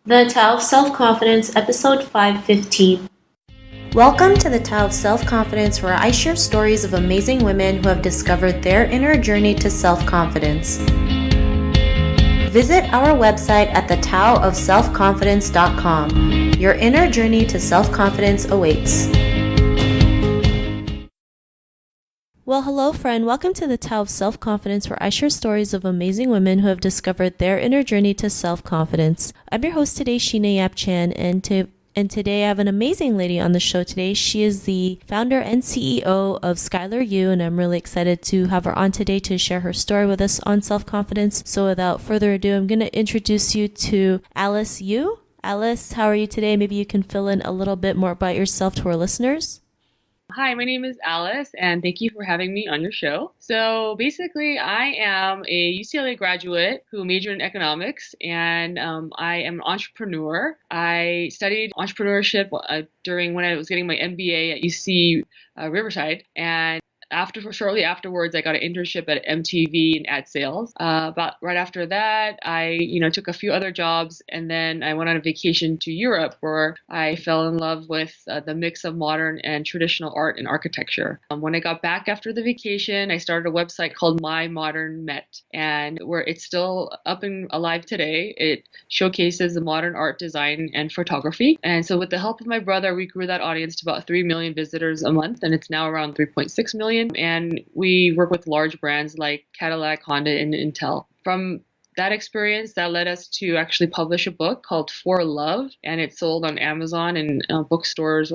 The Tao of Self-Confidence, Episode 515. Welcome to the Tao of Self-Confidence, where I share stories of amazing women who have discovered their inner journey to self-confidence. Visit our website at thetaoofselfconfidence.com. Your inner journey to self-confidence awaits. Well, hello, friend. Welcome to the Tao of Self-Confidence, where I share stories of amazing women who have discovered their inner journey to self-confidence. I'm your host today, Sheena Yap Chan, and today I have an amazing lady on the show today. She is the founder and CEO of Skylar U, and I'm really excited to have her on today to share her story with us on self-confidence. So without further ado, I'm going to introduce you to Alice Yu. Alice, how are you today? Maybe you can fill in a little bit more about yourself to our listeners. Hi, my name is Alice, and thank you for having me on your show. So basically, I am a UCLA graduate who majored in economics, and I am an entrepreneur. I studied entrepreneurship during when I was getting my MBA at UC Riverside, and shortly afterwards, I got an internship at MTV in ad sales. About right after that, I took a few other jobs, and then I went on a vacation to Europe where I fell in love with the mix of modern and traditional art and architecture. When I got back after the vacation, I started a website called My Modern Met, and where it's still up and alive today. It showcases the modern art, design, and photography. And so, with the help of my brother, we grew that audience to about 3 million visitors a month, and it's now around 3.6 million. And we work with large brands like Cadillac, Honda, and Intel. From that experience, that led us to actually publish a book called For Love, and it's sold on Amazon and bookstores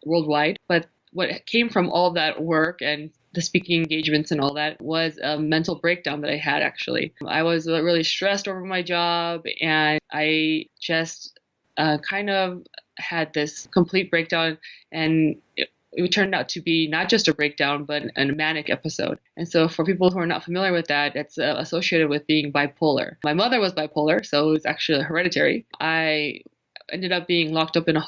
worldwide. But what came from all of that work and the speaking engagements and all that was a mental breakdown that I had actually. I was really stressed over my job, and I just kind of had this complete breakdown, and it turned out to be not just a breakdown, but a manic episode. And so, for people who are not familiar with that, it's associated with being bipolar. My mother was bipolar, so it was actually hereditary. I ended up being locked up in a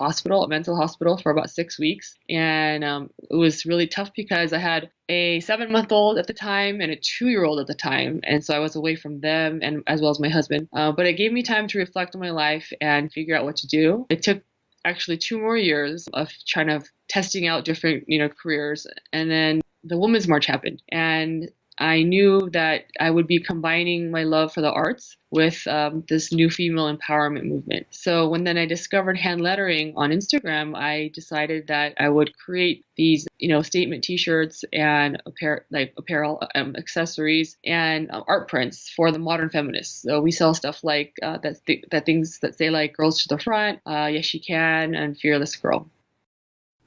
mental hospital, for about 6 weeks. And it was really tough because I had a 7-month-old at the time and a 2-year-old at the time. And so I was away from them, and as well as my husband. But it gave me time to reflect on my life and figure out what to do. It took actually 2 more years of trying to testing out different careers, and then the Women's March happened, and I knew that I would be combining my love for the arts with this new female empowerment movement. So when then I discovered hand lettering on Instagram, I decided that I would create these, statement T-shirts and apparel, accessories, and art prints for the modern feminists. So we sell stuff like things that say like "Girls to the Front," "Yes She Can," and "Fearless Girl."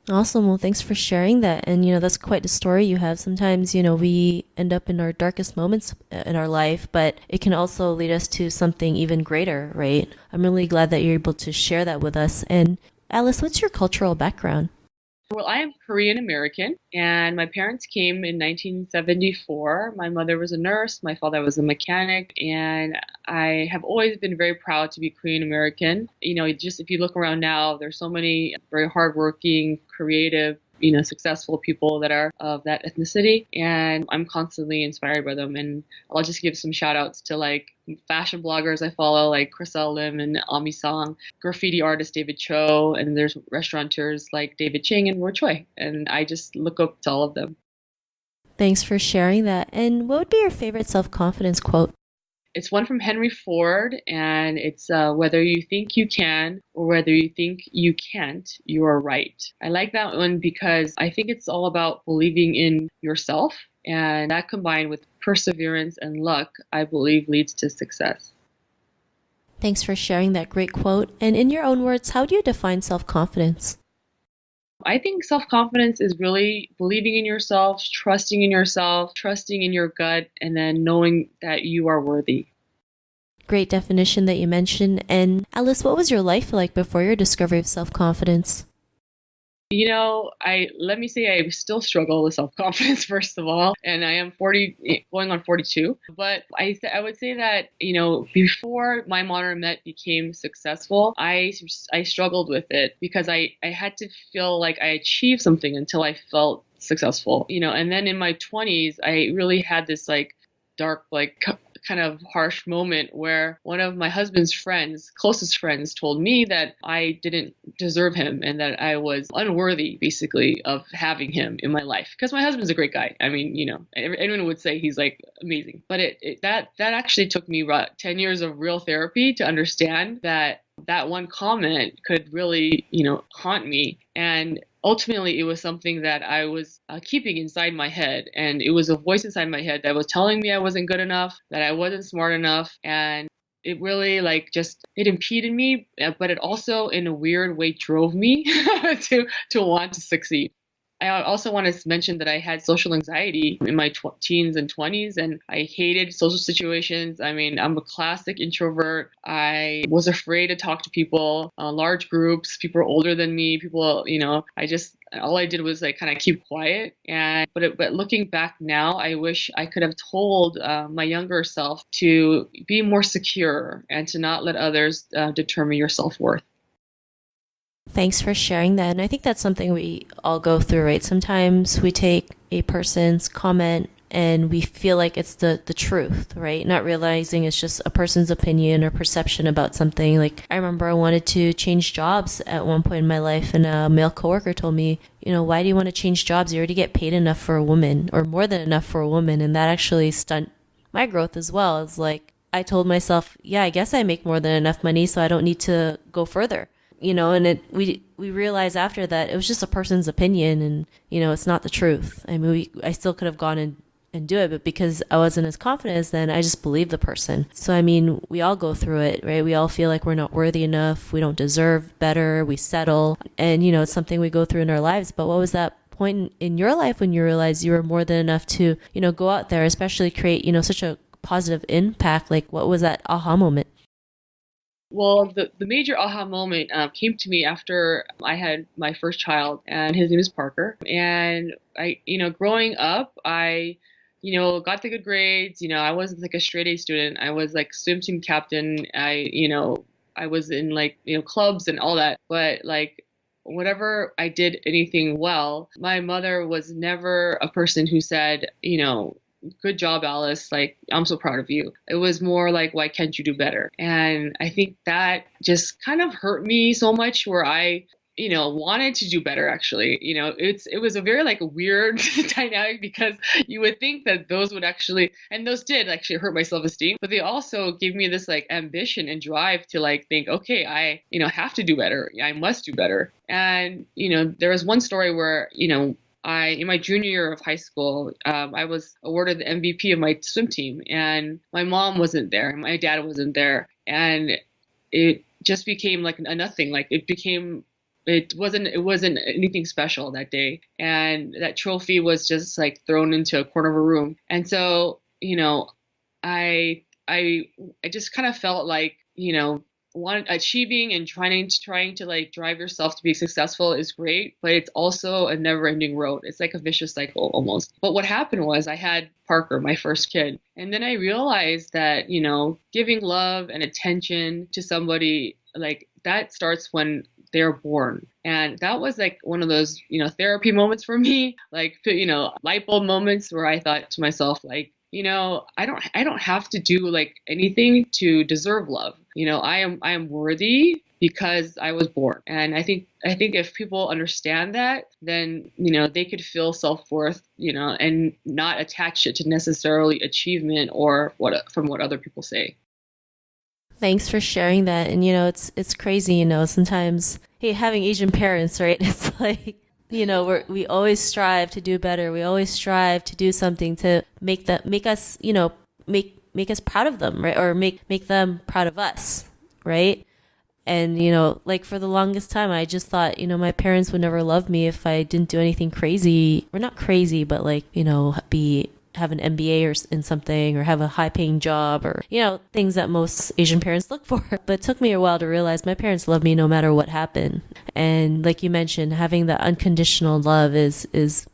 Awesome. Well, thanks for sharing that. And, that's quite a story you have. Sometimes, we end up in our darkest moments in our life, but it can also lead us to something even greater, right? I'm really glad that you're able to share that with us. And Alice, what's your cultural background? Well, I am Korean American, and my parents came in 1974. My mother was a nurse, my father was a mechanic, and I have always been very proud to be Korean American. Just if you look around now, there's so many very hardworking, creative, successful people that are of that ethnicity, and I'm constantly inspired by them. And I'll just give some shout outs to like fashion bloggers I follow, like Chriselle Lim and Ami Song, graffiti artist David Cho, and there's restaurateurs like David Ching and Roy Choi, and I just look up to all of them. Thanks for sharing that. And what would be your favorite self-confidence quote? It's one from Henry Ford, and it's whether you think you can or whether you think you can't, you are right. I like that one because I think it's all about believing in yourself, and that combined with perseverance and luck, I believe leads to success. Thanks for sharing that great quote. And in your own words, how do you define self-confidence? I think self-confidence is really believing in yourself, trusting in your gut, and then knowing that you are worthy. Great definition that you mentioned. And Alice, what was your life like before your discovery of self-confidence? Let me say I still struggle with self-confidence, first of all, and I am 40, going on 42. But I would say that, before My Modern Met became successful, I struggled with it because I had to feel like I achieved something until I felt successful, and then in my 20s, I really had this like kind of harsh moment where one of my husband's friends, closest friends, told me that I didn't deserve him and that I was unworthy, basically, of having him in my life. Because my husband's a great guy. I mean, anyone would say he's like amazing. But that actually took me about 10 years of real therapy to understand that that one comment could really, haunt me. And ultimately, it was something that I was keeping inside my head. And it was a voice inside my head that was telling me I wasn't good enough, that I wasn't smart enough. And it really it impeded me, but it also in a weird way drove me to want to succeed. I also want to mention that I had social anxiety in my teens and 20s, and I hated social situations. I mean, I'm a classic introvert. I was afraid to talk to people, large groups, people older than me, people, all I did was like kind of keep quiet. But looking back now, I wish I could have told my younger self to be more secure and to not let others determine your self-worth. Thanks for sharing that. And I think that's something we all go through, right? Sometimes we take a person's comment and we feel like it's the truth, right? Not realizing it's just a person's opinion or perception about something. Like, I remember I wanted to change jobs at one point in my life, and a male coworker told me, why do you want to change jobs? You already get paid enough for a woman, or more than enough for a woman. And that actually stunned my growth as well. It's like, I told myself, yeah, I guess I make more than enough money, so I don't need to go further. And we realized after that it was just a person's opinion, and it's not the truth. I mean, I still could have gone and do it, but because I wasn't as confident as then, I just believed the person. So I mean, we all go through it, right? We all feel like we're not worthy enough, we don't deserve better, we settle, and it's something we go through in our lives. But what was that point in your life when you realized you were more than enough to go out there, especially create such a positive impact? Like, what was that aha moment? Well, the major aha moment came to me after I had my first child, and his name is Parker. And growing up, got the good grades. I wasn't like a straight A student. I was like swim team captain. I was in clubs and all that. But like, whatever I did anything well, my mother was never a person who said, good job, Alice. Like, I'm so proud of you. It was more like, why can't you do better? And I think that just kind of hurt me so much where I, wanted to do better, actually. It was a very like weird dynamic, because you would think that those would actually, and those did actually hurt my self-esteem, but they also gave me this like ambition and drive to like think, okay, I, have to do better. I must do better. And, there was one story where, in my junior year of high school, I was awarded the MVP of my swim team, and my mom wasn't there, and my dad wasn't there, and it just became like a nothing. Like, it wasn't anything special that day, and that trophy was just like thrown into a corner of a room. And so, I just kind of felt like, achieving and trying to like drive yourself to be successful is great, but it's also a never-ending road. It's like a vicious cycle almost. But what happened was I had Parker, my first kid, and then I realized that giving love and attention to somebody, like, that starts when they're born. And that was like one of those therapy moments for me, like, light bulb moments where I thought to myself, like, I don't have to do like anything to deserve love. I am worthy because I was born. And I think if people understand that, then they could feel self-worth, and not attach it to necessarily achievement or from what other people say. Thanks for sharing that. And it's crazy, sometimes, hey, having Asian parents, right? It's like, we always strive to do better. We always strive to do something to make us, make us proud of them, right? Or make them proud of us, right? And, like, for the longest time, I just thought, my parents would never love me if I didn't do anything crazy, or not crazy, but like, have an MBA or in something, or have a high paying job, or, things that most Asian parents look for. But it took me a while to realize my parents love me no matter what happened. And like you mentioned, having that unconditional love is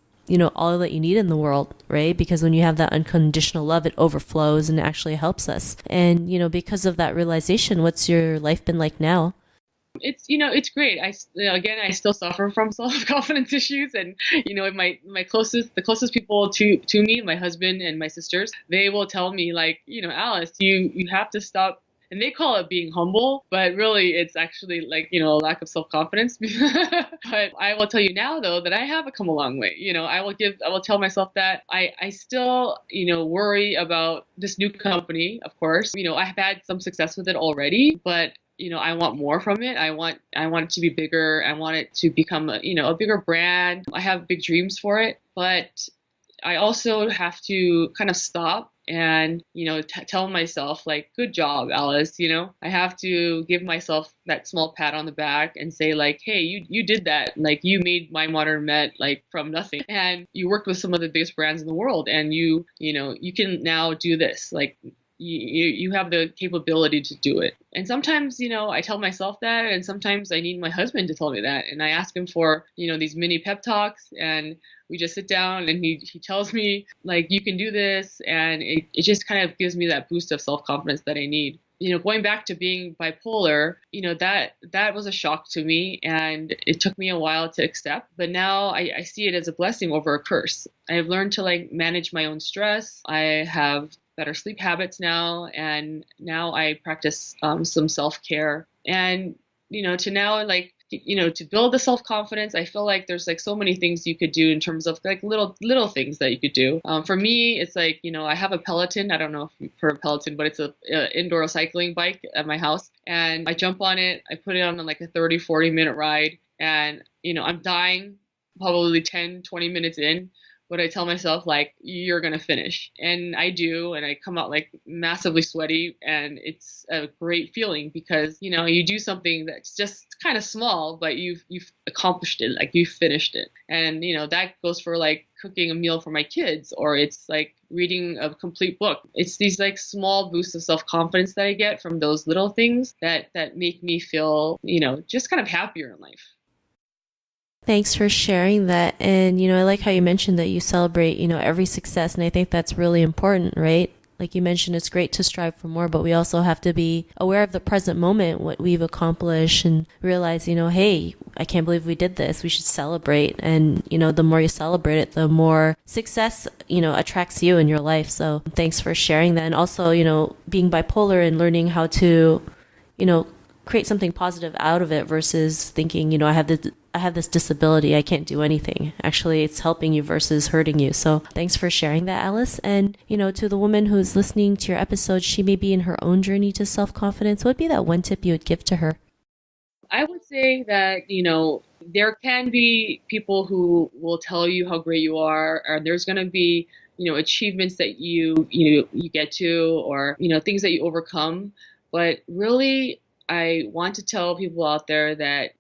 all that you need in the world, right? Because when you have that unconditional love, it overflows and actually helps us. And, because of that realization, what's your life been like now? It's great. Again, I still suffer from self-confidence issues, and the closest people to me, my husband and my sisters, they will tell me like, Alice, you have to stop. And they call it being humble, but really it's actually like, a lack of self-confidence. But I will tell you now though that I have come a long way. I will tell myself that I still, worry about this new company, of course. I have had some success with it already, but I want more from it. I want it to be bigger. I want it to become a bigger brand. I have big dreams for it, but I also have to kind of stop and tell myself like, good job, Alice. I have to give myself that small pat on the back and say like, hey, you did that. Like, you made My Modern Met like from nothing, and you worked with some of the biggest brands in the world, and you can now do this. Like, you have the capability to do it. And sometimes, I tell myself that, and sometimes I need my husband to tell me that. And I ask him for, these mini pep talks, and we just sit down and he tells me like, you can do this. And it just kind of gives me that boost of self-confidence that I need. Going back to being bipolar, that was a shock to me, and it took me a while to accept. But now I see it as a blessing over a curse. I have learned to like manage my own stress. I have better sleep habits now, and now I practice some self-care. And to now like to build the self-confidence, I feel like there's like so many things you could do in terms of like little things that you could do. For me, it's like, I have a Peloton. I don't know if you've heard of Peloton, but it's a indoor cycling bike at my house, and I jump on it. I put it on like a 30-40 minute ride, and I'm dying probably 10-20 minutes in, but I tell myself like, you're gonna finish, and I do, and I come out like massively sweaty, and it's a great feeling because you do something that's just kind of small, but you've accomplished it, like you've finished it. And that goes for like cooking a meal for my kids, or it's like reading a complete book. It's these like small boosts of self-confidence that I get from those little things that make me feel just kind of happier in life. Thanks for sharing that. And, I like how you mentioned that you celebrate, every success. And I think that's really important, right? Like you mentioned, it's great to strive for more, but we also have to be aware of the present moment, what we've accomplished, and realize, hey, I can't believe we did this. We should celebrate. And, the more you celebrate it, the more success, attracts you in your life. So thanks for sharing that. And also, being bipolar and learning how to, create something positive out of it versus thinking, I have this disability, I can't do anything. Actually, it's helping you versus hurting you. So thanks for sharing that, Alice. And, to the woman who's listening to your episode, she may be in her own journey to self-confidence. What would be that one tip you would give to her? I would say that, there can be people who will tell you how great you are, or there's going to be, achievements that you get to, or, things that you overcome. But really, I want to tell people out there that,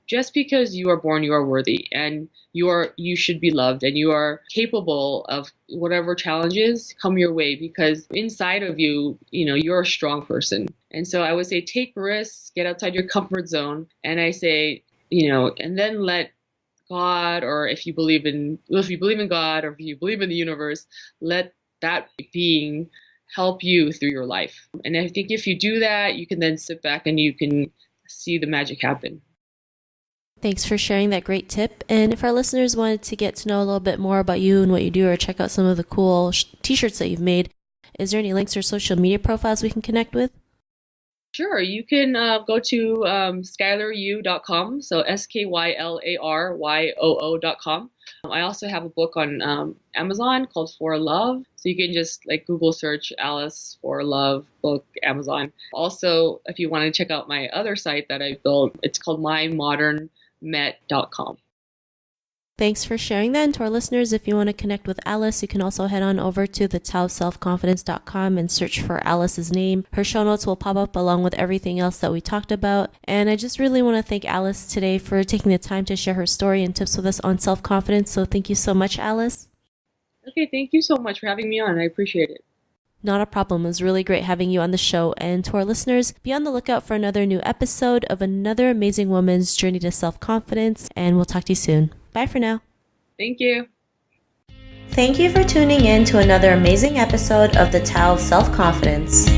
just because you are born, you are worthy, and you should be loved, and you are capable of whatever challenges come your way, because inside of you, you're a strong person. And so I would say, take risks, get outside your comfort zone. And I say, and then let God, or if you believe in God, or if you believe in the universe, let that being help you through your life. And I think if you do that, you can then sit back and you can see the magic happen. Thanks for sharing that great tip. And if our listeners wanted to get to know a little bit more about you and what you do, or check out some of the cool t-shirts that you've made, is there any links or social media profiles we can connect with? Sure, you can go to skylaryou.com, so SKYLARYOO.com. I also have a book on Amazon called For Love, so you can just like Google search Alice For Love book Amazon. Also, if you want to check out my other site that I built, it's called mymodernmet.com. Thanks for sharing that. And to our listeners, if you want to connect with Alice, you can also head on over to thetaoselfconfidence.com and search for Alice's name. Her show notes will pop up along with everything else that we talked about. And I just really want to thank Alice today for taking the time to share her story and tips with us on self-confidence. So thank you so much, Alice. Okay, thank you so much for having me on. I appreciate it. Not a problem. It was really great having you on the show. And to our listeners, be on the lookout for another new episode of another amazing woman's journey to self-confidence. And we'll talk to you soon. Bye for now. Thank you. Thank you for tuning in to another amazing episode of The Tao of Self-Confidence.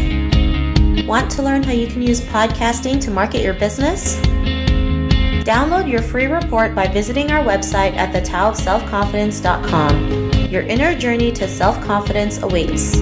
Want to learn how you can use podcasting to market your business? Download your free report by visiting our website at thetowofselfconfidence.com. Your inner journey to self-confidence awaits.